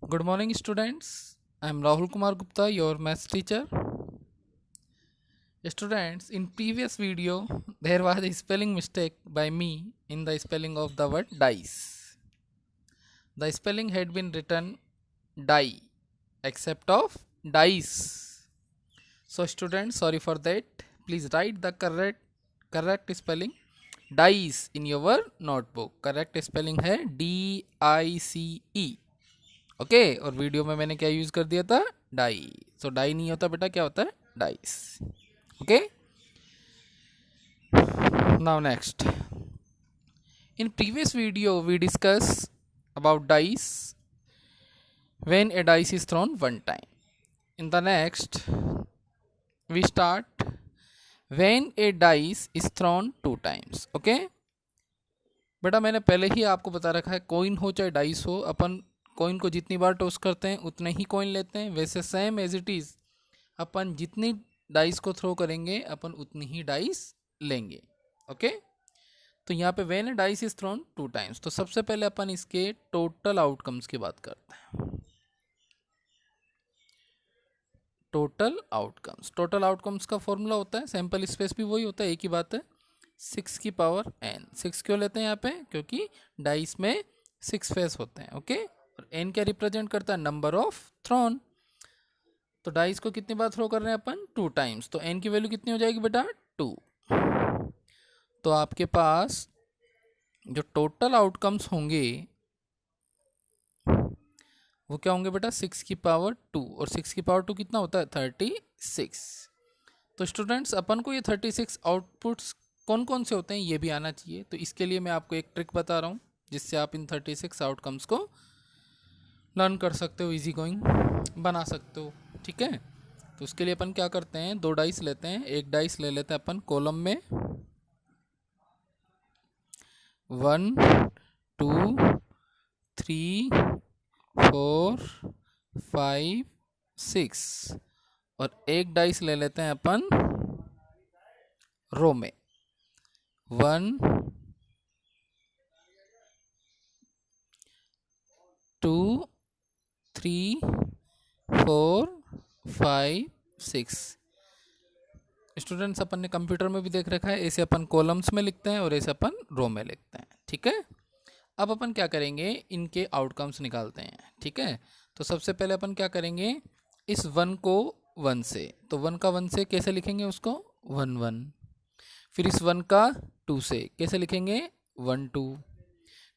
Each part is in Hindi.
Good morning, students. I am Rahul Kumar Gupta, your maths teacher. Students, in previous video, there was a spelling mistake by me in the spelling of the word dice. The spelling had been written die, except of dice. So, students, sorry for that. Please write the correct spelling dice in your notebook. Correct spelling है DICE. ओके और वीडियो में मैंने क्या यूज कर दिया था डाई. सो डाई नहीं होता बेटा, क्या होता है dice. Okay now next. In previous video we discuss about dice when a dice is thrown one time. In the next we start when a dice is thrown two times. Okay बेटा मैंने पहले ही आपको बता रखा है, कॉइन हो चाहे डाइस हो, अपन कॉइन को जितनी बार टॉस करते हैं उतने ही कॉइन लेते हैं. वैसे सेम एज इट इज़ अपन जितनी डाइस को थ्रो करेंगे अपन उतनी ही डाइस लेंगे. ओके तो यहाँ पे when dice is thrown two times, तो सबसे पहले अपन इसके टोटल आउटकम्स की बात करते हैं. टोटल आउटकम्स का फॉर्मूला होता है, सैंपल स्पेस भी वही होता है, एक ही बात है, 6 की पावर n. 6 क्यों लेते हैं यहाँ पे, क्योंकि डाइस में 6 फेस होते हैं. ओके और n क्या रिप्रेजेंट करता है, नंबर ऑफ थ्रोन. तो डाइस को कितनी बार थ्रो कर रहे हैं अपन, 2 टाइम्स. तो n की वैल्यू कितनी हो जाएगी बेटा, 2. तो आपके पास जो टोटल आउटकम्स होंगे वो क्या होंगे बेटा, 6 की पावर 2. और 6 की पावर 2 कितना होता है, 36. तो स्टूडेंट्स अपन को ये 36 आउटपुट्स कौन कौन से होते हैं ये भी आना चाहिए. तो इसके लिए मैं आपको एक ट्रिक बता रहा हूँ जिससे आप इन 36 आउटकम्स को लर्न कर सकते हो, इजी गोइंग बना सकते हो. ठीक है तो उसके लिए अपन क्या करते हैं, 2 डाइस लेते हैं. एक डाइस ले लेते हैं अपन कॉलम में 1 2 3 4 5 6 और एक डाइस ले लेते हैं अपन रो में 1 2 3 4 5 6. स्टूडेंट्स अपन ने कंप्यूटर में भी देख रखा है, ऐसे अपन कॉलम्स में लिखते हैं और ऐसे अपन रो में लिखते हैं. ठीक है अब अपन क्या करेंगे, इनके आउटकम्स निकालते हैं. ठीक है तो सबसे पहले अपन क्या करेंगे, इस 1 को 1 से, तो 1 का 1 से कैसे लिखेंगे उसको 1 1. फिर इस 1 का 2 से कैसे लिखेंगे 1 2.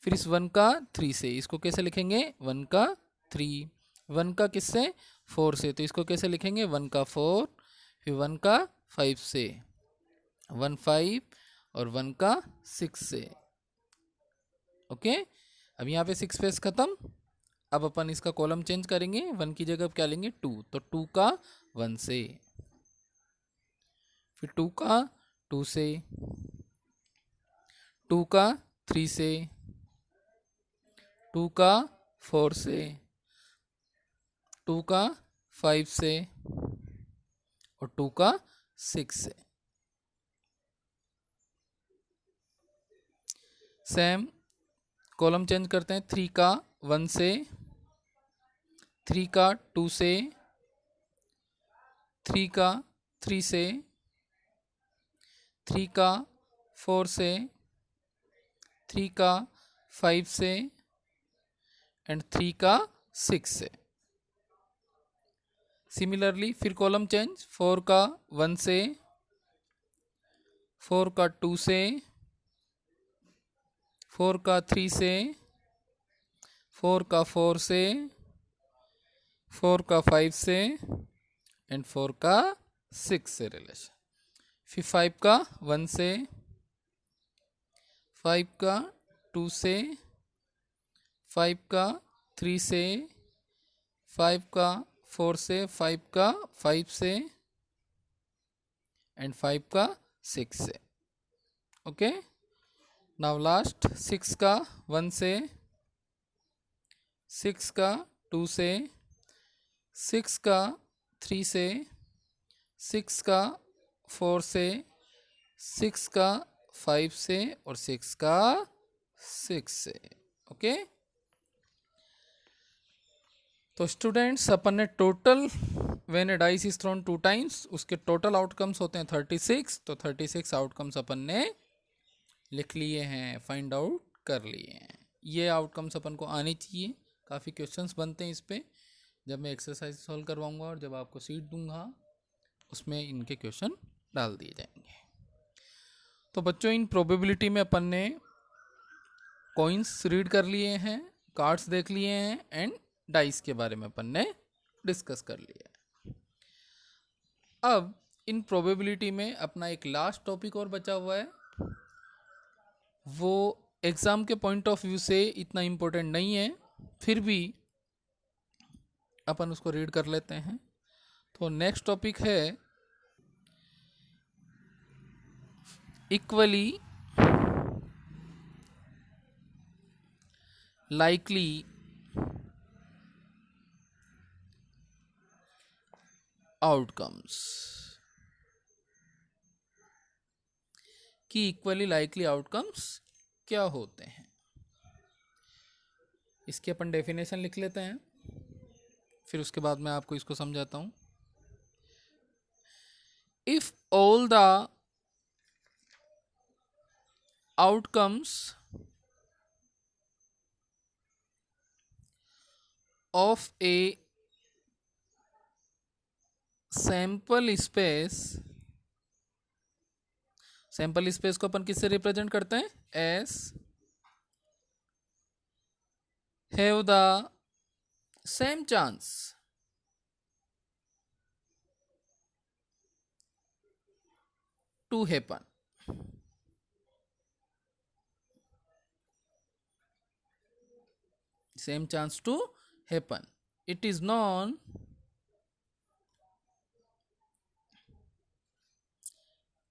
फिर इस 1 का 3 से इसको कैसे लिखेंगे 1 का 3. 1 का किससे 4 से, तो इसको कैसे लिखेंगे 1 का 4. फिर 1 का 5 से 1 5 और 1 का 6 से. ओके अब यहाँ पे 6 फेस खत्म. अब अपन इसका कॉलम चेंज करेंगे, 1 की जगह क्या लेंगे 2, तो 2 का 1 से. फिर 2 का 2 से, 2 का 3 से, 2 का 4 से, 2 का 5 से और 2 का 6 से. सेम कॉलम चेंज करते हैं, 3 का 1 से, 3 का 2 से, 3 का 3 से, 3 का 4 से, 3 का 5 से एंड 3 का 6 से. सिमिलरली फिर कॉलम चेंज, 4 का 1 से, 4 का 2 से, 4 का 3 से, 4 का 4 से, 4 का 5 से एंड 4 का 6 से रिलेशन. फिर 5 का 1 से, 5 का 2 से, 5 का 3 से, 5 का 4 से, 5 का 5 से एंड 5 का 6 से. ओके नाउ लास्ट 6 का 1 से, 6 का 2 से, 6 का 3 से, 6 का 4 से, 6 का 5 से और 6 का 6 से. ओके नाउ लास्ट 6 का 1 से, 6 का 2 से, 6 का 3 से, 6 का 4 से, 6 का 5 से और 6 का 6 से. ओके 6 का 1 से, 6 का 2 से, 6 का 3 से, 6 का 4 से, 6 का 5 से और 6 का 6 से. ओके तो स्टूडेंट्स अपन ने total when a dice is throne 2 times उसके टोटल आउटकम्स होते हैं 36। तो 36 आउटकम्स अपन ने लिख लिए हैं, फाइंड आउट कर लिए हैं। ये आउटकम्स अपन को आने चाहिए। काफ़ी क्वेश्चंस बनते हैं इस पे जब मैं एक्सरसाइज सॉल्व करवाऊंगा और जब आपको सीट दूंगा उसमें इनके क्वेश्चन डाल दिए जाएंगे। तो बच्चों इन प्रोबेबिलिटी में अपन ने कॉइन्स रीड कर लिए हैं, कार्ड्स देख लिए हैं एंड डाइस के बारे में अपन ने डिस्कस कर लिया है। अब इन प्रोबेबिलिटी में अपना एक लास्ट टॉपिक और बचा हुआ है, वो एग्ज़ाम के पॉइंट ऑफ व्यू से इतना इम्पोर्टेंट नहीं है, फिर भी अपन उसको रीड कर लेते हैं। तो नेक्स्ट टॉपिक है इक्वली लाइकली आउटकम्स कि इक्वली लाइकली आउटकम्स क्या होते हैं। इसकी अपन डेफिनेशन लिख लेते हैं, फिर उसके बाद मैं आपको इसको समझाता हूँ। If all the outcomes of a sample space, sample space को अपन किससे रिप्रेजेंट करते हैं, as have the same chance to happen, same chance to happen, it is known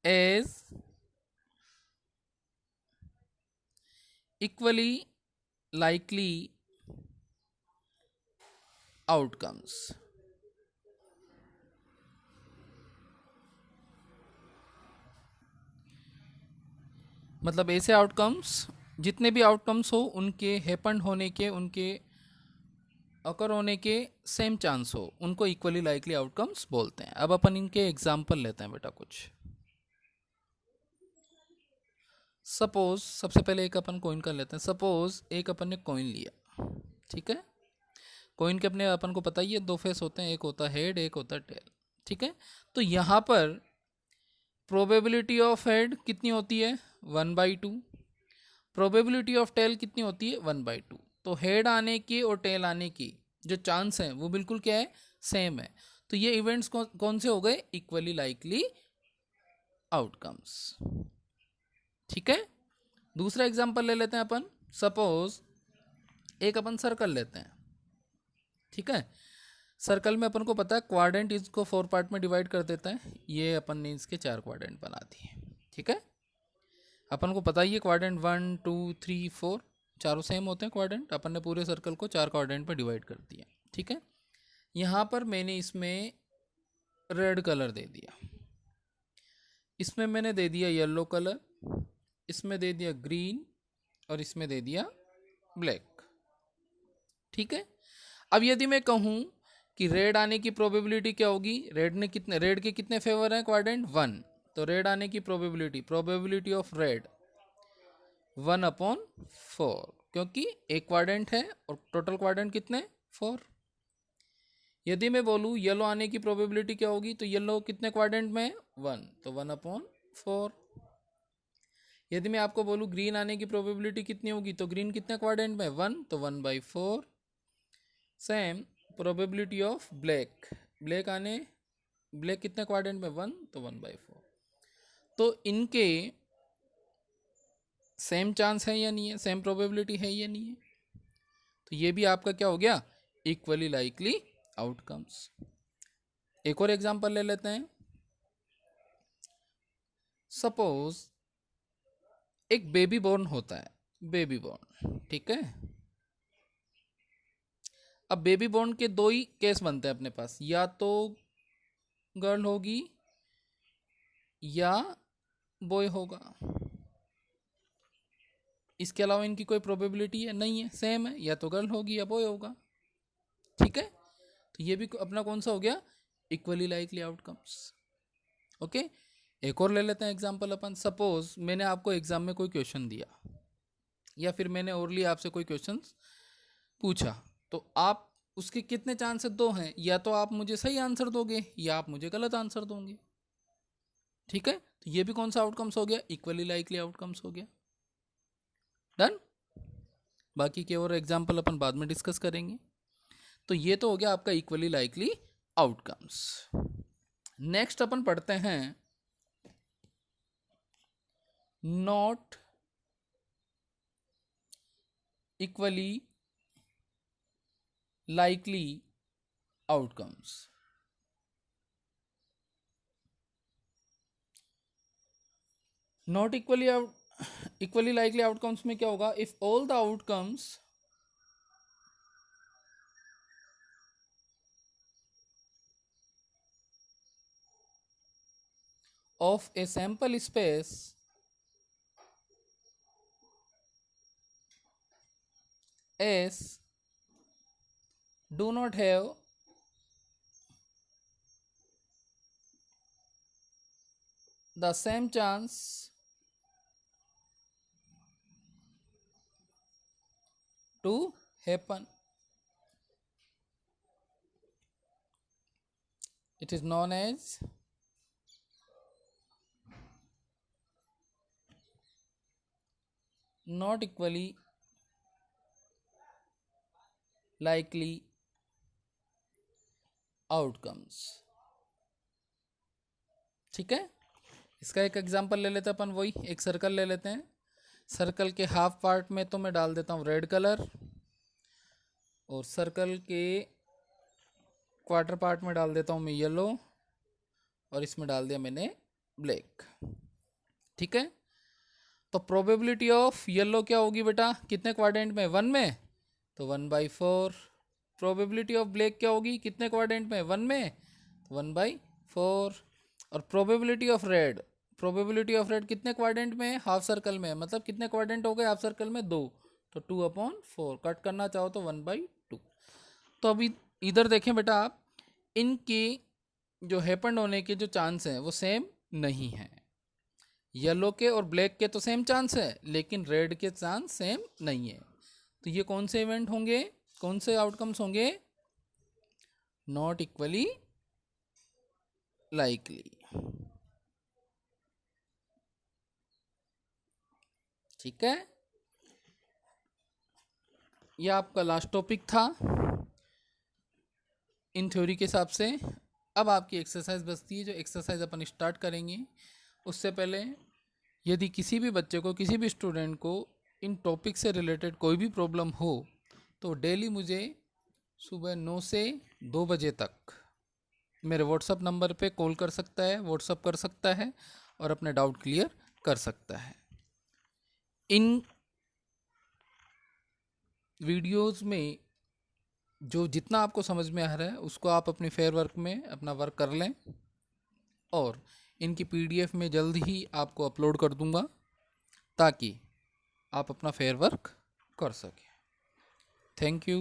as equally likely outcomes। मतलब ऐसे आउटकम्स, जितने भी आउटकम्स हो उनके हैपन होने के, उनके अकर होने के सेम चांस हो, उनको इक्वली लाइकली आउटकम्स बोलते हैं। अब अपन इनके एग्जाम्पल लेते हैं बेटा कुछ। सपोज सबसे पहले एक अपन कॉइन कर लेते हैं। सपोज एक अपन ने कॉइन लिया, ठीक है। कॉइन के अपने अपन को पता ही है दो फेस होते हैं, एक होता है हेड, एक होता है टेल, ठीक है। तो यहाँ पर प्रोबेबिलिटी ऑफ हेड कितनी होती है, 1/2। प्रोबेबिलिटी ऑफ टेल कितनी होती है, 1/2। तो हेड आने की और टेल आने की जो चांस है वो बिल्कुल क्या है, सेम है। तो ये इवेंट्स कौन से हो गए, इक्वली लाइकली आउटकम्स, ठीक है। दूसरा एग्जांपल ले लेते हैं अपन। सपोज एक अपन सर्कल लेते हैं, ठीक है। सर्कल में अपन को पता है क्वाड्रेंट इसको 4 पार्ट में डिवाइड कर देता है। ये अपन ने इसके 4 क्वाड्रेंट बना दिए, ठीक है। अपन को पता ही है क्वाड्रेंट 1 2 3 4 चारों सेम होते हैं क्वाड्रेंट। अपन ने पूरे सर्कल को 4 क्वाड्रेंट पर डिवाइड कर दिया, ठीक है। यहाँ पर मैंने इसमें रेड कलर दे दिया, इसमें मैंने दे दिया येलो कलर, इसमें दे दिया ग्रीन और इसमें दे दिया ब्लैक, ठीक है। अब यदि मैं कहूँ कि रेड आने की प्रोबेबिलिटी क्या होगी, रेड के कितने फेवर हैं क्वाड्रेंट 1, तो रेड आने की प्रोबेबिलिटी ऑफ रेड 1/4, क्योंकि एक क्वाड्रेंट है और टोटल क्वाड्रेंट कितने 4। यदि मैं बोलूँ येलो आने की प्रोबेबिलिटी क्या होगी, तो येलो कितने क्वाड्रेंट में 1, तो 1/4। यदि मैं आपको बोलूँ ग्रीन आने की प्रोबेबिलिटी कितनी होगी, तो ग्रीन कितने क्वाड्रेंट में 1, तो 1/4। सेम प्रोबेबिलिटी ऑफ ब्लैक कितने क्वाड्रेंट में 1, तो 1/4। तो इनके सेम चांस है या नहीं है, सेम प्रोबेबिलिटी है या नहीं है, तो ये भी आपका क्या हो गया, इक्वली लाइकली आउटकम्स। एक और एग्जांपल ले लेते हैं। सपोज एक बेबी बॉर्न होता है, बेबी बॉर्न, ठीक है। अब बेबी बॉर्न के दो ही केस बनते हैं अपने पास, या तो गर्ल होगी या बॉय होगा। इसके अलावा इनकी कोई प्रोबेबिलिटी है नहीं है, सेम है, या तो गर्ल होगी या बॉय होगा। ठीक है, तो ये भी अपना कौन सा हो गया, इक्वली लाइकली आउटकम्स। ओके, एक और ले लेते हैं एग्जांपल अपन। सपोज मैंने आपको एग्जाम में कोई क्वेश्चन दिया, या फिर मैंने ओरली आपसे कोई क्वेश्चन पूछा, तो आप उसके कितने चांसेस दो हैं, या तो आप मुझे सही आंसर दोगे या आप मुझे गलत आंसर दोगे। ठीक है, तो ये भी कौन सा आउटकम्स हो गया, इक्वली लाइकली आउटकम्स हो गया। डन। बाकी के और एग्जाम्पल अपन बाद में डिस्कस करेंगे। तो ये तो हो गया आपका इक्वली लाइकली आउटकम्स। नेक्स्ट अपन पढ़ते हैं not equally likely outcomes. Not equally likely outcomes में क्या होगा, if all the outcomes of a sample space S do not have the same chance to happen, it is known as not equally likely outcomes। ठीक है, इसका एक एग्जांपल ले लेते हैं अपन। वही एक सर्कल ले लेते हैं। सर्कल के हाफ पार्ट में तो मैं डाल देता हूँ रेड कलर, और सर्कल के क्वार्टर पार्ट में डाल देता हूँ मैं येलो, और इसमें डाल दिया मैंने ब्लैक। ठीक है, तो प्रोबेबिलिटी ऑफ येलो क्या होगी बेटा, कितने क्वाड्रेंट में, 1 में, तो 1/4। प्रोबेबिलिटी ऑफ ब्लैक क्या होगी, कितने क्वाड्रेंट में, 1 में, तो 1/4। और प्रोबेबिलिटी ऑफ रेड कितने क्वाड्रेंट में, हाफ सर्कल में, मतलब कितने क्वाड्रेंट हो गए हाफ सर्कल में, 2, तो 2/4। कट करना चाहो तो 1/2। तो अभी इधर देखें बेटा आप, इनकी जो हैपन होने के जो चांस हैं वो सेम नहीं है। येलो के और ब्लैक के तो सेम चांस है, लेकिन रेड के चांस सेम नहीं है। तो ये कौन से इवेंट होंगे, कौन से आउटकम्स होंगे, नॉट इक्वली लाइकली। ठीक है, ये आपका लास्ट टॉपिक था इन थ्योरी के हिसाब से। अब आपकी एक्सरसाइज बचती है, जो एक्सरसाइज अपन स्टार्ट करेंगे उससे पहले यदि किसी भी बच्चे को, किसी भी स्टूडेंट को इन टॉपिक से रिलेटेड कोई भी प्रॉब्लम हो, तो डेली मुझे सुबह 9 से 2 बजे तक मेरे व्हाट्सअप नंबर पे कॉल कर सकता है, व्हाट्सअप कर सकता है, और अपने डाउट क्लियर कर सकता है। इन वीडियोस में जो जितना आपको समझ में आ रहा है उसको आप अपनी फेयर वर्क में अपना वर्क कर लें, और इनकी पीडीएफ में जल्द ही आपको अपलोड कर दूंगा ताकि आप अपना फेयर वर्क कर सकें। Thank you.